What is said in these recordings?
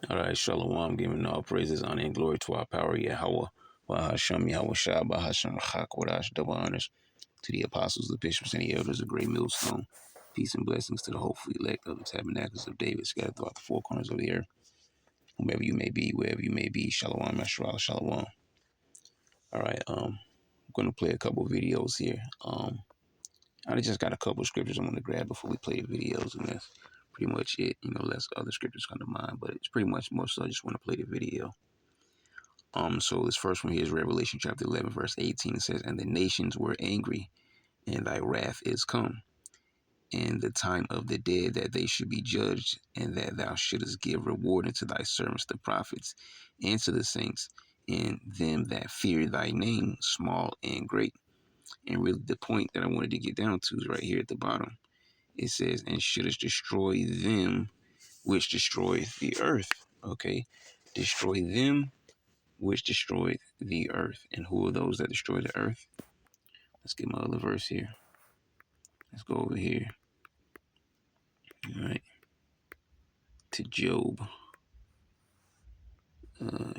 All right, Shalom, giving all praises, honor, and glory to our power, Yahweh, Bahasham, Yahweh Shah, Bahasham, Hakodash, double honors to the apostles, the bishops, and the elders of Great Millstone. Peace and blessings to the hopeful elect of the tabernacles of David scattered throughout the four corners of the earth. Whomever you may be, wherever you may be, Shalom, Yashua, Shalom. All right, I'm going to play a couple videos here. I just got a couple of scriptures I'm going to grab before we play the videos, and that's pretty much it. Less other scriptures come to mind, but it's pretty much more so I just want to play the video. So this first one here is Revelation chapter 11, verse 18. It says, "And the nations were angry, and thy wrath is come, and the time of the dead that they should be judged, and that thou shouldest give reward unto thy servants the prophets, and to the saints, and them that fear thy name, small and great." And really the point that I wanted to get down to is right here at the bottom. It says, "And shouldest destroy them which destroy the earth." Okay, destroy them which destroyed the earth. And who are those that destroy the earth? Let's get my other verse here. Let's go over here. All right. To Job,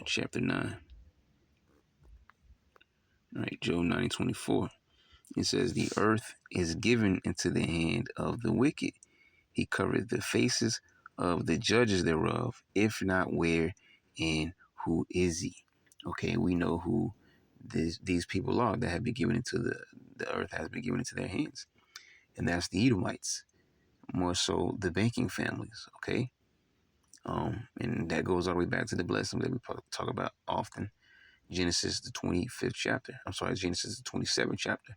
chapter 9. All right, Job 9:24. It says, "The earth is given into the hand of the wicked. He covered the faces of the judges thereof. If not, where and who is he?" Okay, we know who these people are that have been given into the earth has been given into their hands. And that's the Edomites. More so the banking families, okay? And that goes all the way back to the blessing that we talk about often. Genesis, the 25th chapter. Genesis, the 27th chapter,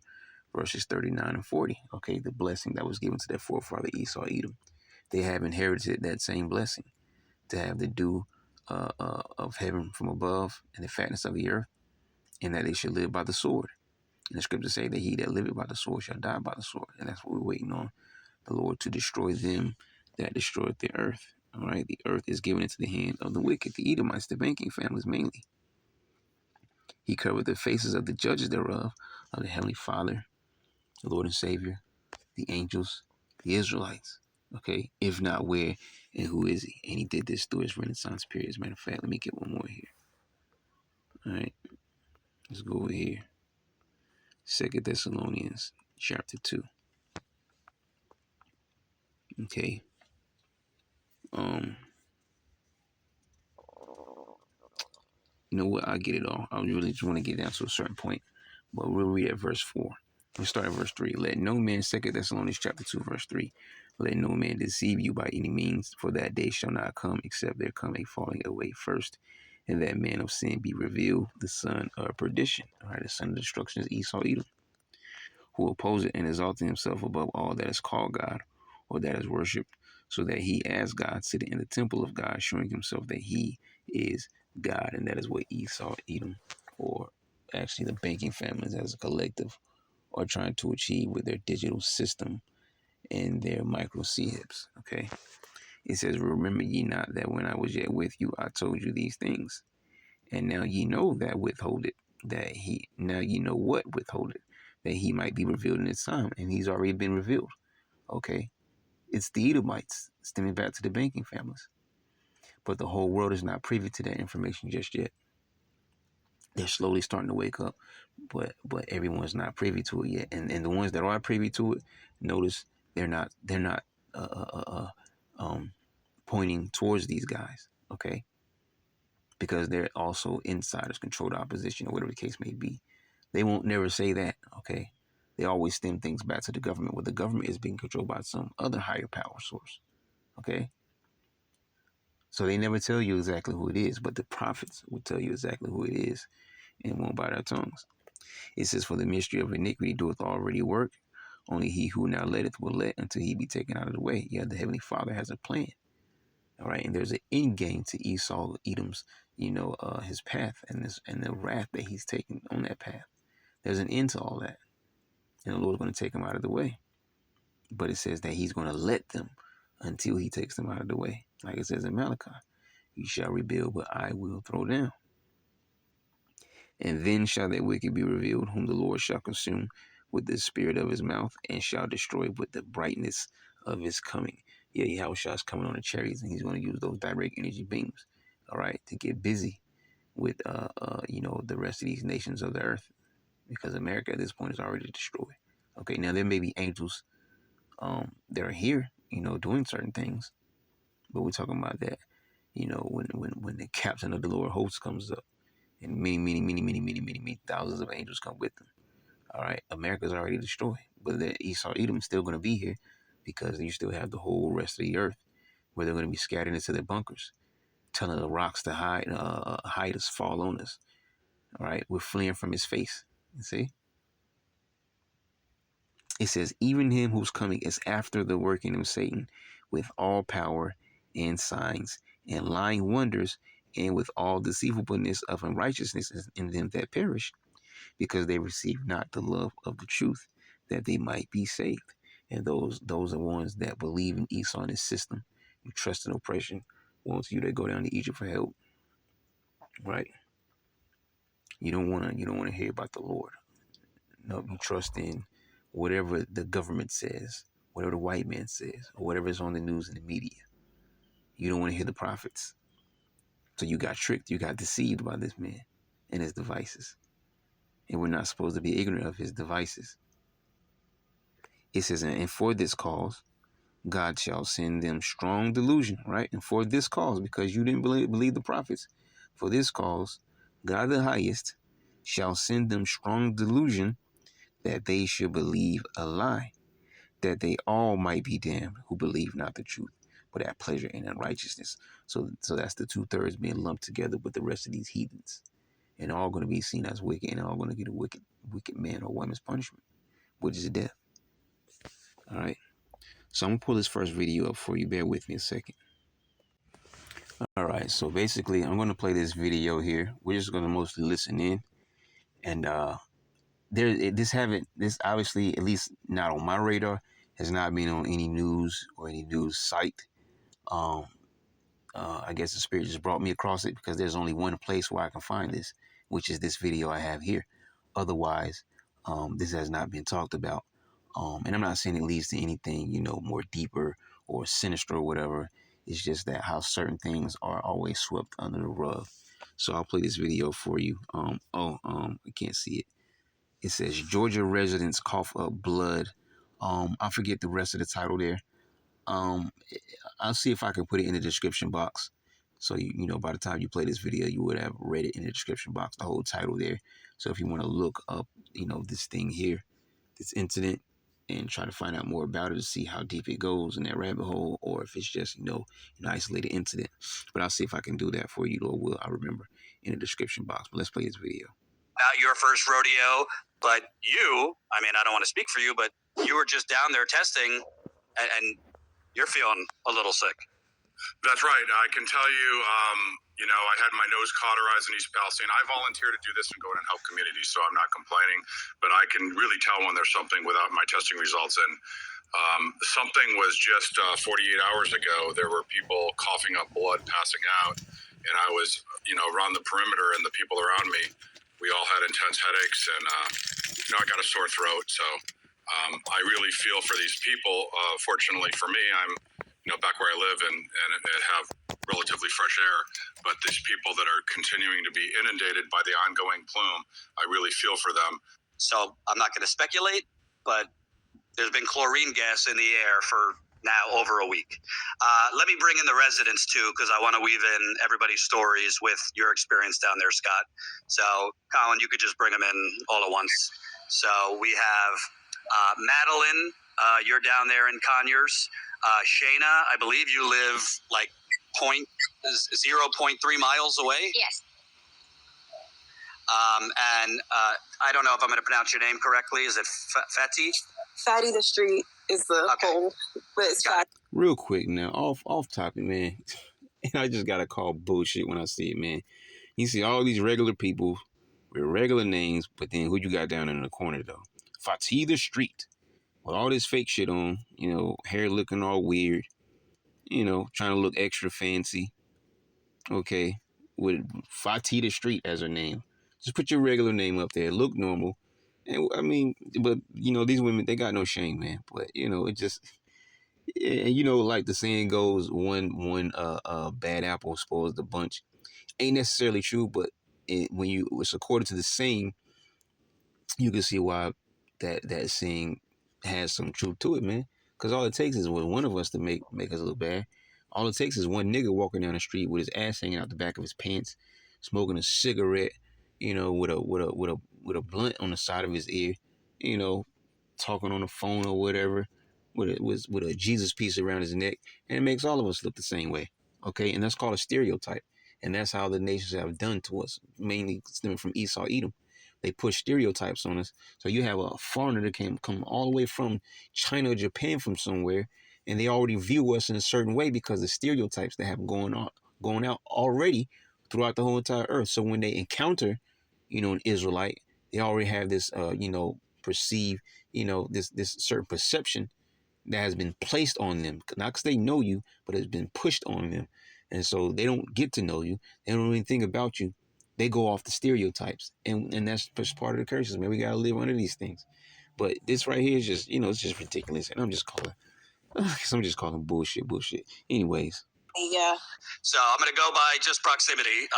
verses 39 and 40. Okay, the blessing that was given to their forefather Esau, Edom. They have inherited that same blessing to have the dew of heaven from above and the fatness of the earth, and that they should live by the sword. And the scriptures say that he that liveth by the sword shall die by the sword. And that's what we're waiting on, the Lord to destroy them that destroyed the earth. All right, the earth is given into the hand of the wicked, the Edomites, the banking families mainly. He covered the faces of the judges thereof, of the Heavenly Father, the Lord and Savior, the angels, the Israelites. Okay, if not, where and who is he? And he did this through his Renaissance period. As a matter of fact, let me get one more here. All right, let's go over here. 2 Thessalonians chapter 2. Okay. You know what? I'll get it all. I really just want to get down to a certain point. But we'll read at verse 4. We'll start at verse 3. "Let no man," 2 Thessalonians chapter 2, verse 3. "Let no man deceive you by any means, for that day shall not come, except there come a falling away first, and that man of sin be revealed, the son of perdition." All right, the son of destruction is Esau, Edom, "who opposeth and exalteth himself above all that is called God, or that is worshipped, so that he as God sitteth in the temple of God, showing himself that he is God." And that is what Esau, Edom, or actually the banking families as a collective are trying to achieve with their digital system and their micro CHIPs. Okay. It says, "Remember ye not that when I was yet with you, I told you these things? And now ye know that withhold it, now ye know what withhold it, that he might be revealed in his time." And he's already been revealed. Okay. It's the Edomites, stemming back to the banking families. But the whole world is not privy to that information just yet. They're slowly starting to wake up, but everyone's not privy to it yet. And the ones that are privy to it, notice they're not pointing towards these guys, okay? Because they're also insiders, controlled opposition, or whatever the case may be. They won't never say that, okay? They always stem things back to the government, where the government is being controlled by some other higher power source, okay? So they never tell you exactly who it is, but the prophets will tell you exactly who it is and won't bite our tongues. It says, "For the mystery of iniquity doeth already work. Only he who now letteth will let until he be taken out of the way." Yeah, the Heavenly Father has a plan. All right. And there's an end game to Esau, Edom's, his path and the wrath that he's taken on that path. There's an end to all that. And the Lord's going to take him out of the way. But it says that he's going to let them until he takes them out of the way. Like it says in Malachi, "You shall rebuild, but I will throw down. And then shall that wicked be revealed, whom the Lord shall consume with the spirit of his mouth, and shall destroy with the brightness of his coming." Yeah, Yahushua is coming on the chariots, and he's going to use those direct energy beams. all right, to get busy with, the rest of these nations of the earth, because America at this point is already destroyed. Okay, now there may be angels that are here, doing certain things, but we're talking about that, when the captain of the Lord host comes up, and many thousands of angels come with them. All right, America's already destroyed, but the Esau Edom is still going to be here, because you still have the whole rest of the earth where they're going to be scattered into their bunkers, telling the rocks to hide us, fall on us. All right, we're fleeing from his face. You see, it says, even him who's coming is after the working of Satan, with all power and signs and lying wonders, and with all deceivableness of unrighteousness in them that perish, because they receive not the love of the truth, that they might be saved. And those are ones that believe in Esau and his system. You trust in oppression, wants you to go down to Egypt for help, right? You don't wanna hear about the Lord. No, you trust in whatever the government says, whatever the white man says, or whatever is on the news and the media. You don't want to hear the prophets. So you got tricked, you got deceived by this man and his devices. And we're not supposed to be ignorant of his devices. It says, and for this cause, God shall send them strong delusion, right? And for this cause, because you didn't believe the prophets, for this cause, God the highest shall send them strong delusion, that they should believe a lie, that they all might be damned who believe not the truth, but have pleasure in unrighteousness. So that's the 2/3 being lumped together with the rest of these heathens, and all going to be seen as wicked, and all going to get a wicked man or woman's punishment, which is death. All right. So I'm gonna pull this first video up for you. Bear with me a second. All right. So basically, I'm gonna play this video here. We're just gonna mostly listen in, and this obviously, at least not on my radar, has not been on any news or any news site. I guess the Spirit just brought me across it, because there's only one place where I can find this, which is this video I have here. Otherwise, this has not been talked about. And I'm not saying it leads to anything, more deeper or sinister or whatever. It's just that how certain things are always swept under the rug. So I'll play this video for you. I can't see it. It says Georgia residents cough up blood. I forget the rest of the title there. I'll see if I can put it in the description box. So, by the time you play this video, you would have read it in the description box, the whole title there. So if you want to look up, this thing here, this incident, and try to find out more about it to see how deep it goes in that rabbit hole, or if it's just, an isolated incident. But I'll see if I can do that for you, Lord will. I remember in the description box. But let's play this video. Not your first rodeo, but I don't want to speak for you, but you were just down there testing, and you're feeling a little sick. That's right. I can tell you, I had my nose cauterized in East Palestine. I volunteer to do this and go in and help communities, so I'm not complaining. But I can really tell when there's something without my testing results. And something was just 48 hours ago. There were people coughing up blood, passing out. And I was, around the perimeter, and the people around me, we all had intense headaches. And, I got a sore throat. So I really feel for these people. Fortunately for me, I'm back where I live and have relatively fresh air. But these people that are continuing to be inundated by the ongoing plume, I really feel for them. So I'm not going to speculate, but there's been chlorine gas in the air for now over a week. Let me bring in the residents too, because I want to weave in everybody's stories with your experience down there, Scott. So Colin, you could just bring them in all at once. So we have Madeline, you're down there in Conyers. Shayna, I believe you live like 0.3 miles away. Yes. And I don't know if I'm going to pronounce your name correctly. Is it Fatty? Fatty the Street is the whole, but it's Fatty. Real quick now, off topic, man. And I just gotta call bullshit when I see it, man. You see all these regular people with regular names, but then who you got down in the corner though? Fatty the Street. With all this fake shit on, hair looking all weird, trying to look extra fancy. Okay, with Fatty the Street as her name. Just put your regular name up there, look normal. And but these women, they got no shame, man. But, it just, And you know, like the saying goes, one bad apple spoils the bunch. Ain't necessarily true, but when it's according to the saying, you can see why that saying has some truth to it, man. Because all it takes is one of us to make us look bad. All it takes is one nigga walking down the street with his ass hanging out the back of his pants, smoking a cigarette, you know, with a blunt on the side of his ear, you know, talking on the phone or whatever, with a Jesus piece around his neck, and it makes all of us look the same way. Okay, and that's called a stereotype, and that's how the nations have done to us, mainly stemming from Esau, Edom. They push stereotypes on us. So you have a foreigner that can come all the way from China or Japan from somewhere, and they already view us in a certain way because the stereotypes that have going out already throughout the whole entire earth. So when they encounter, you know, an Israelite, they already have this, perceive, this certain perception that has been placed on them, not because they know you, but it's been pushed on them. And so they don't get to know you. They don't know anything about you. They go off the stereotypes. And that's just part of the curses, man. We got to live under these things. But this right here is just, it's just ridiculous. And I'm just calling bullshit. Anyways. Yeah. So I'm going to go by just proximity.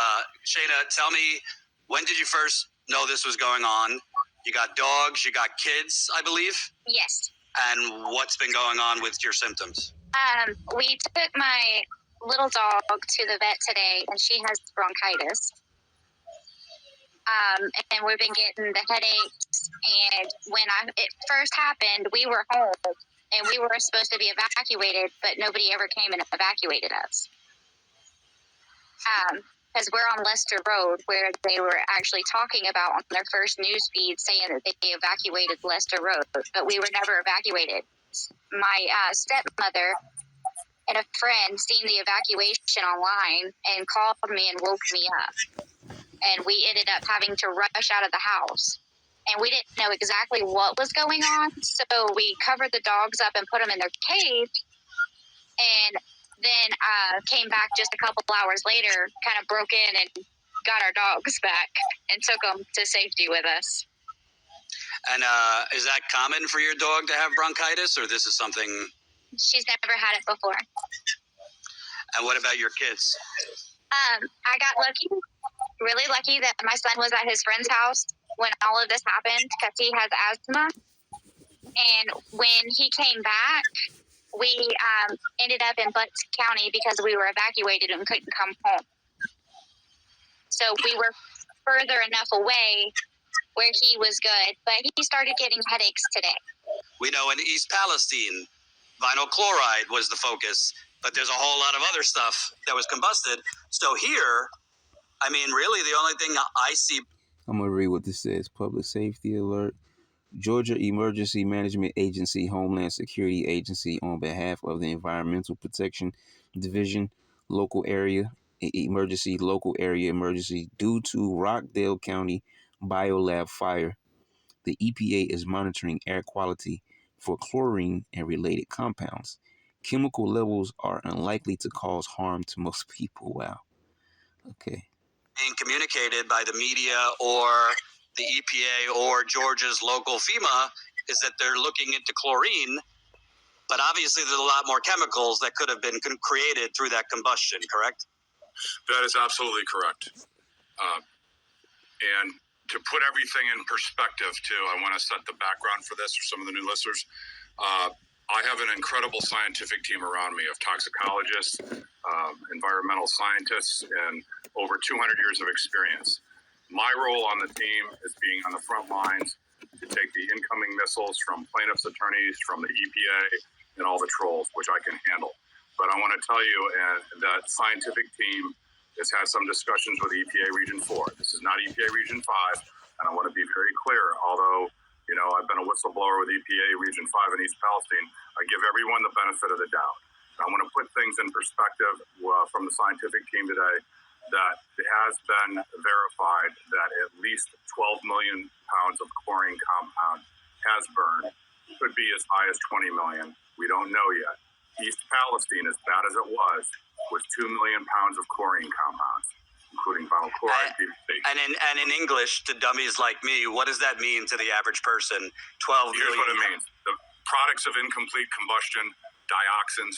Shayna, tell me, when did you first know this was going on? You got dogs, you got kids, I believe? Yes. And what's been going on with your symptoms? We took my little dog to the vet today, and she has bronchitis. And we've been getting the headaches. And when it first happened, we were home, and we were supposed to be evacuated, but nobody ever came and evacuated us. Because we're on Lester Road, where they were actually talking about on their first news feed saying that they evacuated Lester Road, but we were never evacuated. My stepmother and a friend seen the evacuation online and called me and woke me up. And we ended up having to rush out of the house. And we didn't know exactly what was going on, so we covered the dogs up and put them in their cage. And then came back just a couple hours later, kind of broke in and got our dogs back and took them to safety with us. And is that common for your dog to have bronchitis, or this is something? She's never had it before. And what about your kids? I got really lucky that my son was at his friend's house when all of this happened because he has asthma. And when he came back, we ended up in Butts County because we were evacuated and couldn't come home. So we were further enough away where he was good, but he started getting headaches today. We know in East Palestine, vinyl chloride was the focus, but there's a whole lot of other stuff that was combusted. So here, I mean, really the only thing I see... I'm going to read what this says. Public safety alert. Georgia Emergency Management Agency, Homeland Security Agency, on behalf of the Environmental Protection Division, local area emergency due to Rockdale County Biolab fire. The EPA is monitoring air quality for chlorine and related compounds. Chemical levels are unlikely to cause harm to most people. Wow. Okay. Being communicated by the media or the EPA or Georgia's local FEMA is that they're looking into chlorine, but obviously there's a lot more chemicals that could have been created through that combustion, correct? That is absolutely correct. And to put everything in perspective, too, I want to set the background for this for some of the new listeners. I have an incredible scientific team around me of toxicologists, environmental scientists, and over 200 years of experience. My role on the team is being on the front lines to take the incoming missiles from plaintiffs' attorneys, from the EPA, and all the trolls, which I can handle. But I want to tell you that scientific team has had some discussions with EPA Region 4. This is not EPA Region 5, and I want to be very clear. Although, I've been a whistleblower with EPA Region 5 in East Palestine, I give everyone the benefit of the doubt. I want to put things in perspective from the scientific team today, that it has been verified that at least 12 million pounds of chlorine compound has burned. Could be as high as 20 million. We don't know yet. East Palestine, as bad as it was 2 million pounds of chlorine compounds, including vinyl chloride, PVC. And in English, to dummies like me, what does that mean to the average person? 12 Here's million. what it means. The products of incomplete combustion dioxins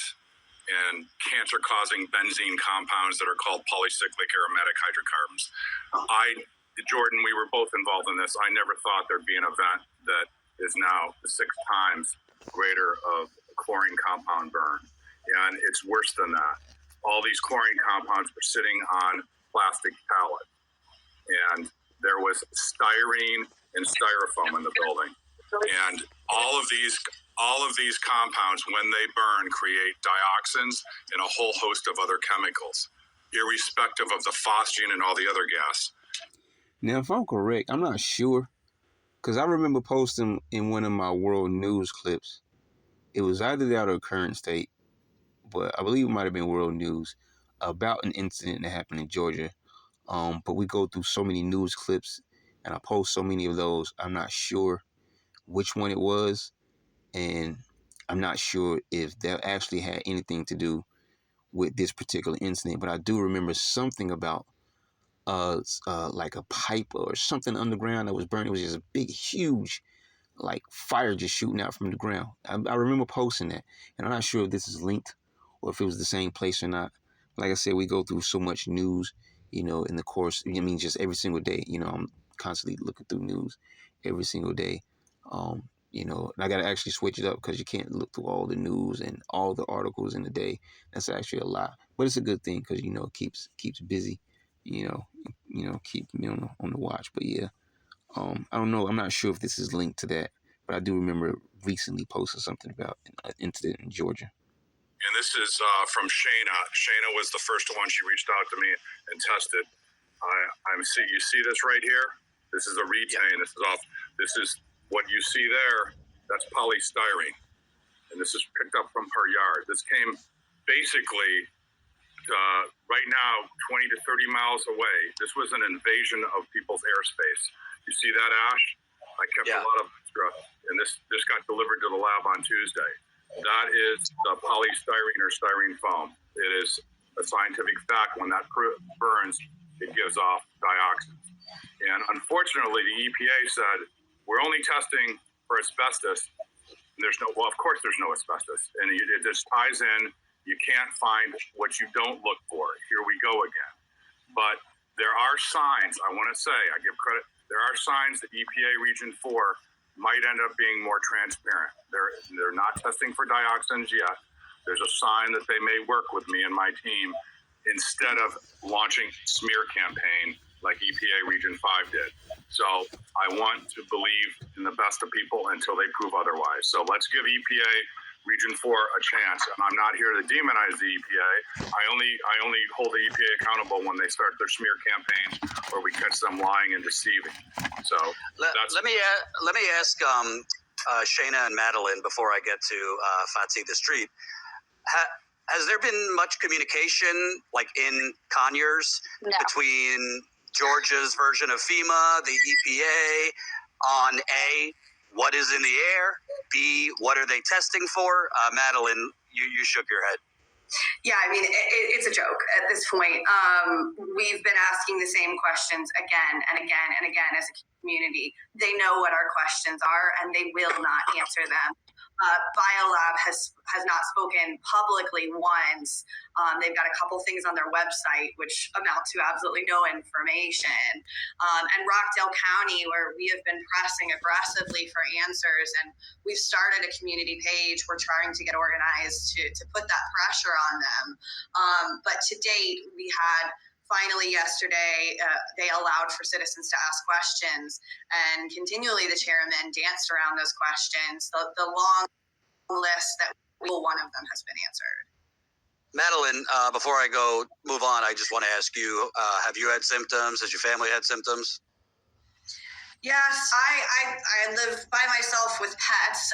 and cancer-causing benzene compounds that are called polycyclic aromatic hydrocarbons. Jordan, we were both involved in this. I never thought there'd be an event that is now 6 times greater of chlorine compound burn. And it's worse than that. All these chlorine compounds were sitting on plastic pallets. And there was styrene and styrofoam in the building. And all of these compounds, when they burn, create dioxins and a whole host of other chemicals, irrespective of the phosgene and all the other gas. Now, if I'm correct, I'm not sure, because I remember posting in one of my world news clips, it was either that or Current State, but I believe it might have been world news, about an incident that happened in Georgia. But we go through so many news clips, and I post so many of those, I'm not sure which one it was, and I'm not sure if that actually had anything to do with this particular incident, but I do remember something about like a pipe or something underground that was burning. It was just a big, huge, like fire just shooting out from the ground. I remember posting that, and I'm not sure if this is linked or if it was the same place or not. Like I said, we go through so much news, in the course. I mean, just every single day. I'm constantly looking through news every single day. And I got to actually switch it up because you can't look through all the news and all the articles in the day. That's actually a lot, but it's a good thing because it keeps busy. Keep me on the watch. But yeah, I don't know. I'm not sure if this is linked to that, but I do remember recently posting something about an incident in Georgia. And this is from Shayna. Shayna was the first one. She reached out to me and tested. You see this right here? This is a retane. This is what you see there. That's polystyrene, and this is picked up from her yard. This came basically right now 20 to 30 miles away. This was an invasion of people's airspace. You see that, Ash? I kept a lot of extra, and this got delivered to the lab on Tuesday. That is the polystyrene or styrene foam. It is a scientific fact. When that burns, it gives off dioxins. And unfortunately, the EPA said, we're only testing for asbestos. Of course there's no asbestos. And it just ties in. You can't find what you don't look for. Here we go again. But there are signs, I want to say, I give credit, there are signs that EPA Region 4 might end up being more transparent. They're not testing for dioxins yet. There's a sign that they may work with me and my team instead of launching smear campaign like EPA Region 5 did. So I want to believe in the best of people until they prove otherwise. So let's give EPA Region 4 a chance. And I'm not here to demonize the EPA. I only hold the EPA accountable when they start their smear campaigns or we catch them lying and deceiving. So let me ask Shayna and Madeline before I get to Fatsi the Street. Has there been much communication, like in Conyers, between Georgia's version of FEMA, the EPA, on A, what is in the air, B, what are they testing for? Madeline, you shook your head. Yeah, I mean, it's a joke at this point. We've been asking the same questions again and again and again as a community. They know what our questions are, and they will not answer them. BioLab has not spoken publicly once. They've got a couple things on their website which amount to absolutely no information. And Rockdale County, where we have been pressing aggressively for answers, and we've started a community page. We're trying to get organized to put that pressure on them. But to date, we had finally yesterday, they allowed for citizens to ask questions, and continually the chairman danced around those questions. The long list that one of them has been answered. Madeline, before I move on, I just want to ask you, have you had symptoms? Has your family had symptoms? Yes, I live by myself with pets.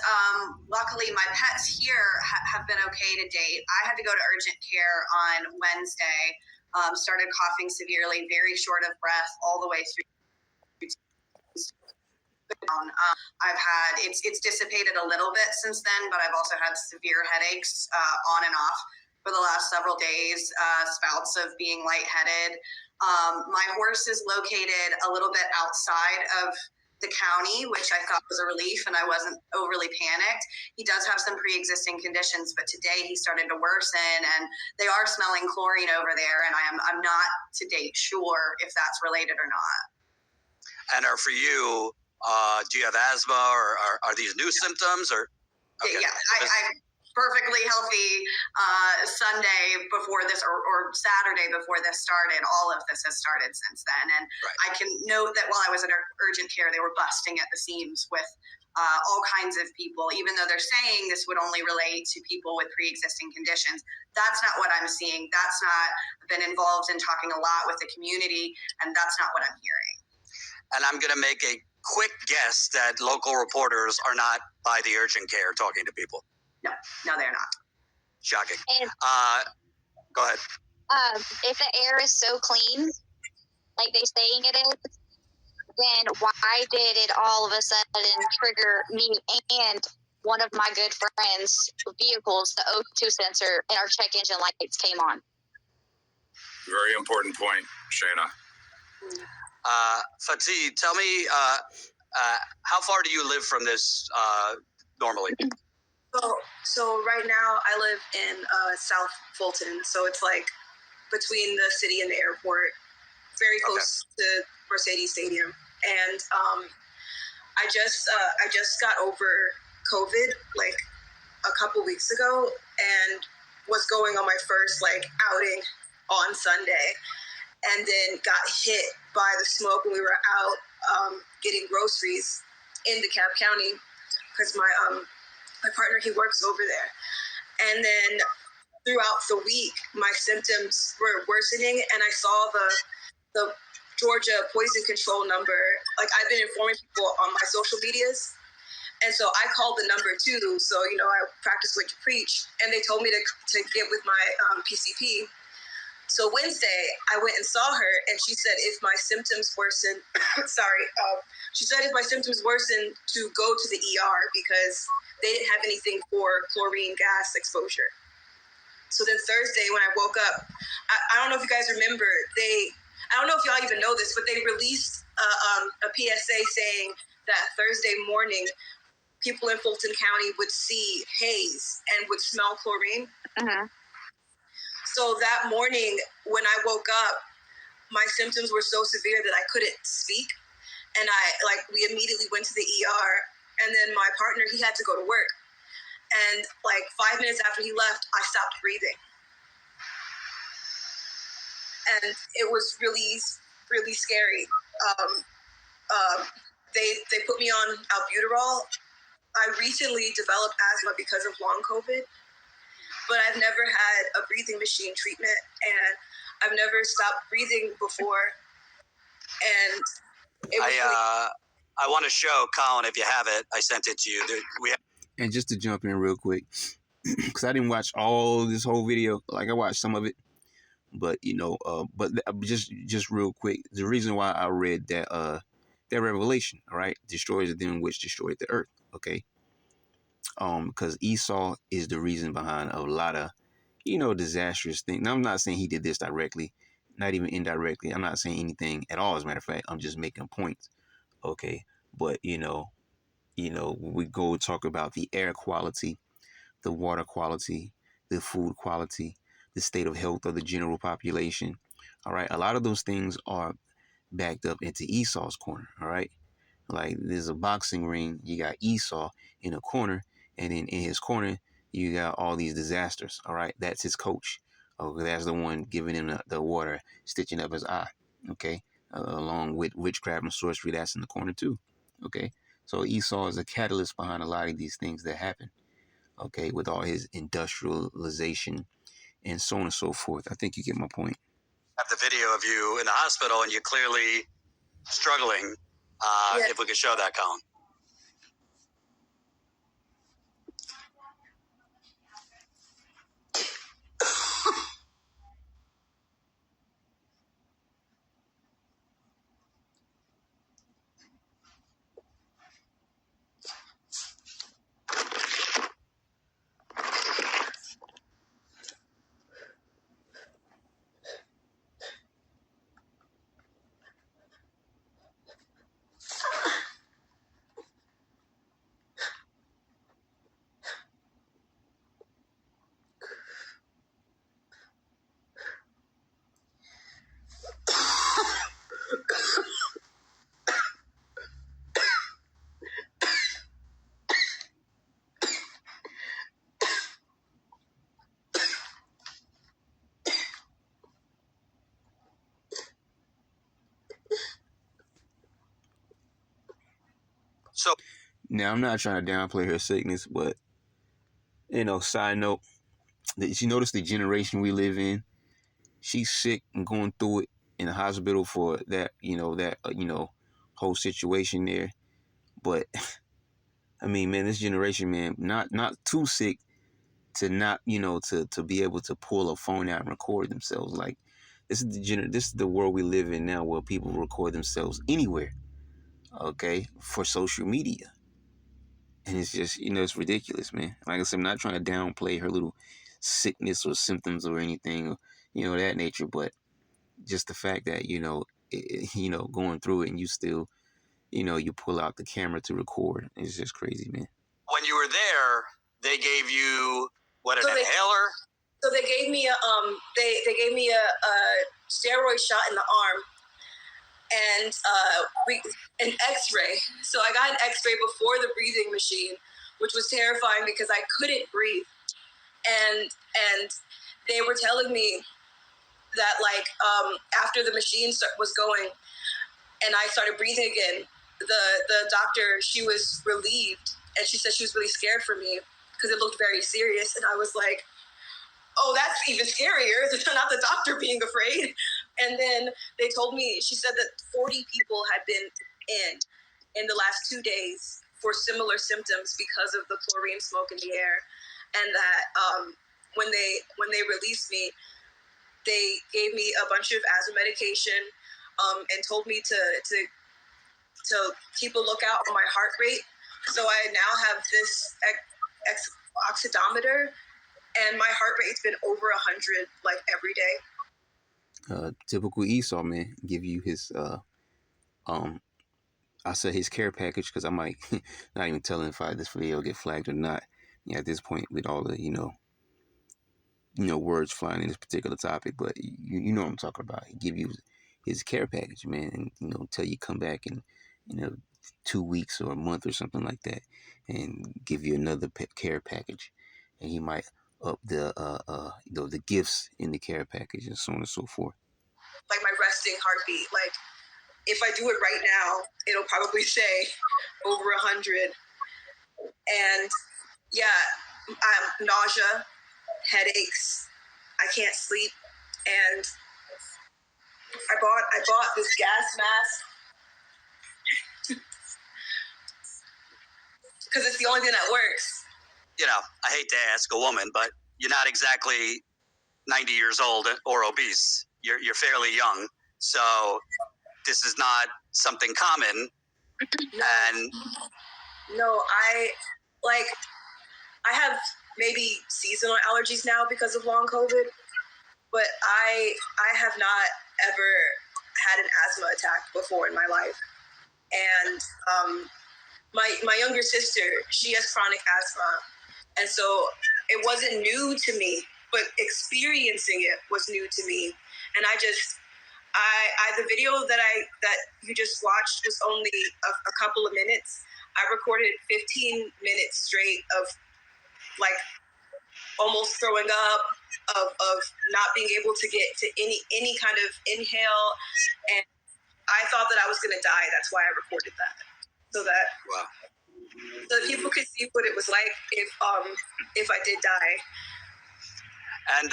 Luckily, my pets here have been okay to date. I had to go to urgent care on Wednesday. Started coughing severely, very short of breath all the way through. I've had it's dissipated a little bit since then, but I've also had severe headaches on and off for the last several days, spouts of being lightheaded. My horse is located a little bit outside of the county, which I thought was a relief, and I wasn't overly panicked. He does have some pre-existing conditions, but today he started to worsen, and they are smelling chlorine over there, and I'm not to date sure if that's related or not. And are for you, do you have asthma, or are these new symptoms, or? Okay. Yeah, I'm perfectly healthy Sunday before this, or Saturday before this started. All of this has started since then. And Right. I can note that while I was in urgent care, they were busting at the seams with all kinds of people, even though they're saying this would only relate to people with pre-existing conditions. That's not what I'm seeing. That's not, I've been involved in talking a lot with the community, and that's not what I'm hearing. And I'm going to make a quick guess that local reporters are not by the urgent care talking to people. No, they're not. Shocking. And Go ahead. if the air is so clean, like they're saying it is, then why did it all of a sudden trigger me and one of my good friends' vehicles, the O2 sensor in our check engine lights came on? Very important point, Shayna. Fatih, tell me, how far do you live from this normally? So right now I live in South Fulton, so it's like between the city and the airport, very close to Mercedes Stadium. And I just got over COVID like a couple weeks ago, and was going on my first like outing on Sunday, and then got hit by the smoke when we were out getting groceries in DeKalb County, because my partner, he works over there. And then throughout the week, my symptoms were worsening, and I saw the Georgia poison control number. Like, I've been informing people on my social medias, and so I called the number too. So, you know, I practiced what to preach, and they told me to get with my PCP. So Wednesday, I went and saw her, and she said if my symptoms worsen, she said if my symptoms worsen to go to the ER because they didn't have anything for chlorine gas exposure. So then Thursday, when I woke up, I don't know if you guys remember, I don't know if y'all even know this, but they released a PSA saying that Thursday morning, people in Fulton County would see haze and would smell chlorine. Uh-huh. So that morning, when I woke up, my symptoms were so severe that I couldn't speak. And we immediately went to the ER. And then my partner, he had to go to work. And like 5 minutes after he left, I stopped breathing. And it was really, really scary. They put me on albuterol. I recently developed asthma because of long COVID. But I've never had a breathing machine treatment, and I've never stopped breathing before. And it was I want to show Colin, if you have it. I sent it to you. And just to jump in real quick, because I didn't watch all this whole video. Like, I watched some of it, but just real quick, the reason why I read that revelation, all right, destroys them which destroyed the earth. Okay. Because Esau is the reason behind a lot of, disastrous things. Now, I'm not saying he did this directly, not even indirectly. I'm not saying anything at all. As a matter of fact, I'm just making points. Okay. But, we go talk about the air quality, the water quality, the food quality, the state of health of the general population. All right. A lot of those things are backed up into Esau's corner. All right. Like, there's a boxing ring. You got Esau in a corner, and then in his corner, you got all these disasters. All right. That's his coach. Okay. That's the one giving him the water, stitching up his eye. Okay. Along with witchcraft and sorcery, that's in the corner too. Okay. So Esau is a catalyst behind a lot of these things that happen. Okay. With all his industrialization and so on and so forth. I think you get my point. I have the video of you in the hospital, and you're clearly struggling. If we could show that, Colin. So Now, I'm not trying to downplay her sickness, but, side note, did you notice the generation we live in? She's sick and going through it in the hospital for that, whole situation there. But, I mean, man, this generation, man, not too sick to not, to be able to pull a phone out and record themselves. Like, this is the world we live in now, where people record themselves anywhere, okay, for social media. And it's just, it's ridiculous, man. Like I said, I'm not trying to downplay her little sickness or symptoms or anything, that nature. But just the fact that, going through it and you still, you pull out the camera to record. It's just crazy, man. when you were there, they gave you an inhaler? So they gave me a steroid shot in the arm and an X-ray. So I got an X-ray before the breathing machine, which was terrifying because I couldn't breathe. And they were telling me that after the machine was going and I started breathing again, the doctor, she was relieved, and she said she was really scared for me because it looked very serious. And I was like, oh, that's even scarier, not the doctor being afraid. And then they told me, she said that 40 people had been in the last 2 days for similar symptoms because of the chlorine smoke in the air. And that when they released me, they gave me a bunch of asthma medication and told me to keep a lookout on my heart rate. So I now have this oxidometer, and my heart rate's been over 100 every day. Typical Esau, man. Give you his I said his care package because I might not even tell him if this video will get flagged or not. Yeah, at this point, with all the words flying in this particular topic, but you know what I'm talking about. He give you his care package, man, and until you come back in 2 weeks or a month or something like that, and give you another care package, and he might up the gifts in the care package and so on and so forth. Like my resting heartbeat, if I do it right now, it'll probably say over 100. And yeah, nausea, headaches, I can't sleep, and I bought this gas mask because it's the only thing that works. I hate to ask a woman, but you're not exactly 90 years old or obese. You're fairly young, so this is not something common. And no, I have maybe seasonal allergies now because of long COVID, but I have not ever had an asthma attack before in my life. And my younger sister, she has chronic asthma, and so it wasn't new to me, but experiencing it was new to me. And the video that you just watched was only a couple of minutes. I recorded 15 minutes straight of almost throwing up, of not being able to get to any kind of inhale, and I thought that I was going to die. That's why I recorded that, so that people could see what it was like if I did die. And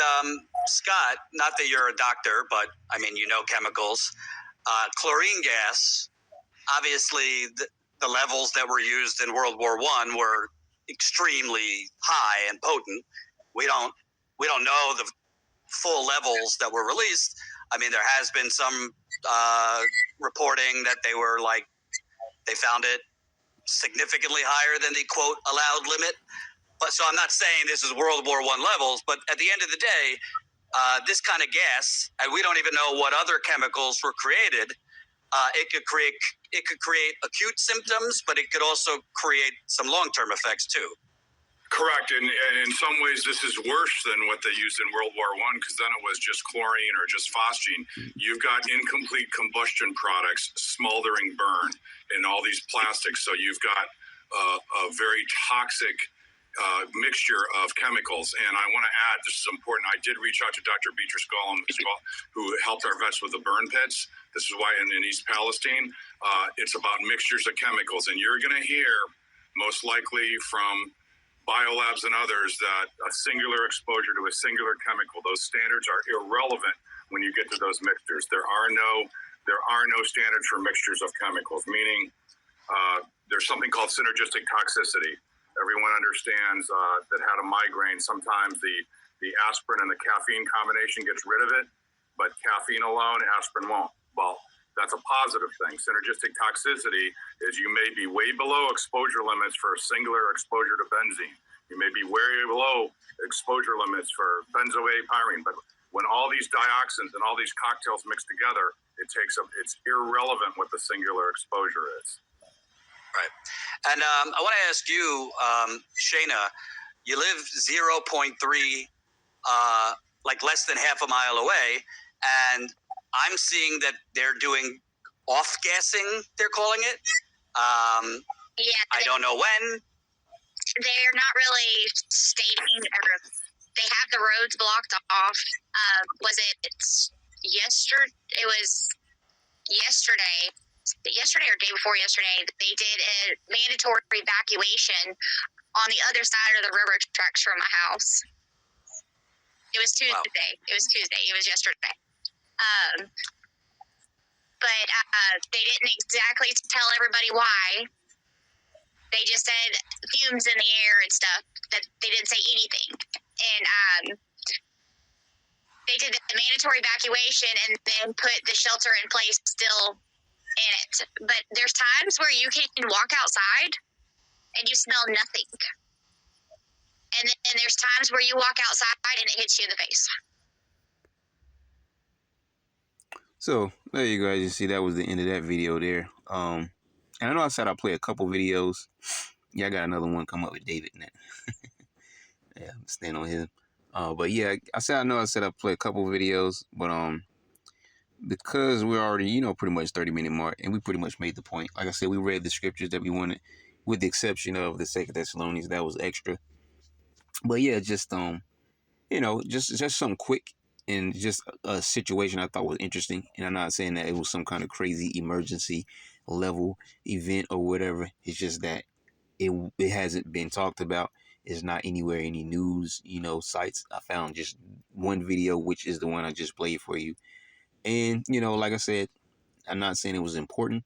Scott, not that you're a doctor, but I mean, chemicals. Chlorine gas, obviously the levels that were used in World War I were extremely high and potent. We don't know the full levels that were released. I mean, there has been some reporting that they found it significantly higher than the quote allowed limit. But so I'm not saying this is World War I levels, but at the end of the day, this kind of gas, and we don't even know what other chemicals were created. It could create acute symptoms, but it could also create some long-term effects too. Correct, and in some ways this is worse than what they used in World War I, because then it was just chlorine or just phosgene. You've got incomplete combustion products, smoldering burn, and all these plastics. So you've got a very toxic mixture of chemicals. And I want to add, this is important, I did reach out to Dr. Beatrice Gollum as well, who helped our vets with the burn pits. This is why in East Palestine, it's about mixtures of chemicals. And you're going to hear, most likely from biolabs and others, that a singular exposure to a singular chemical, those standards are irrelevant when you get to those mixtures. There are no standards for mixtures of chemicals, meaning there's something called synergistic toxicity. Everyone understands that had a migraine, sometimes the aspirin and the caffeine combination gets rid of it, but caffeine alone, aspirin won't. Well, that's a positive thing. Synergistic toxicity is you may be way below exposure limits for a singular exposure to benzene. You may be way below exposure limits for benzoate pyrene, but when all these dioxins and all these cocktails mix together, it's irrelevant what the singular exposure is. Right. And I want to ask you, Shayna, you live 0.3, like less than half a mile away, and I'm seeing that they're doing off-gassing, they're calling it. Yeah. I don't know when. They're not really stating, or they have the roads blocked off. Was it yesterday? It was yesterday or day before yesterday. They did a mandatory evacuation on the other side of the railroad tracks from my house. It was Tuesday. Wow. It was Tuesday. It was yesterday. But they didn't exactly tell everybody why. They just said fumes in the air and stuff. That they didn't say anything. And they did the mandatory evacuation and then put the shelter in place still in it. But there's times where you can walk outside and you smell nothing. And then there's times where you walk outside and it hits you in the face. So there you go. As you see, that was the end of that video there. And I know I said I'd play a couple videos. Yeah, I got another one come up with David in that. Yeah, I'm staying on him. But yeah, I said I'd play a couple videos, but because we're already, pretty much 30-minute mark, and we pretty much made the point. Like I said, we read the scriptures that we wanted, with the exception of the 2 Thessalonians. That was extra. But yeah, just just something quick, and just a situation I thought was interesting. And I'm not saying that it was some kind of crazy emergency level event or whatever. It's just that it hasn't been talked about. It's not anywhere, any news, sites. I found just one video, which is the one I just played for you. And, like I said, I'm not saying it was important,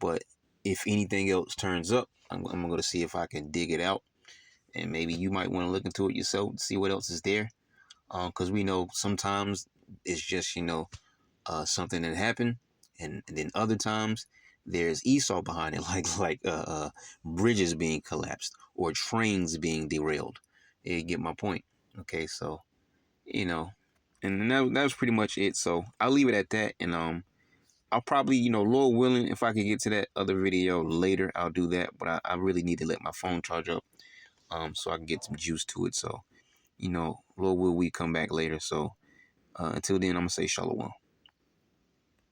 but if anything else turns up, I'm going to see if I can dig it out. And maybe you might want to look into it yourself, see what else is there. Because we know sometimes it's just, something that happened. And then other times there's Esau behind it, like bridges being collapsed or trains being derailed. You get my point. Okay, so, and that was pretty much it. So I'll leave it at that. And I'll probably, Lord willing, if I could get to that other video later, I'll do that. But I really need to let my phone charge up so I can get some juice to it. So, Lord will, we come back later. So until then, I'm going to say shalom.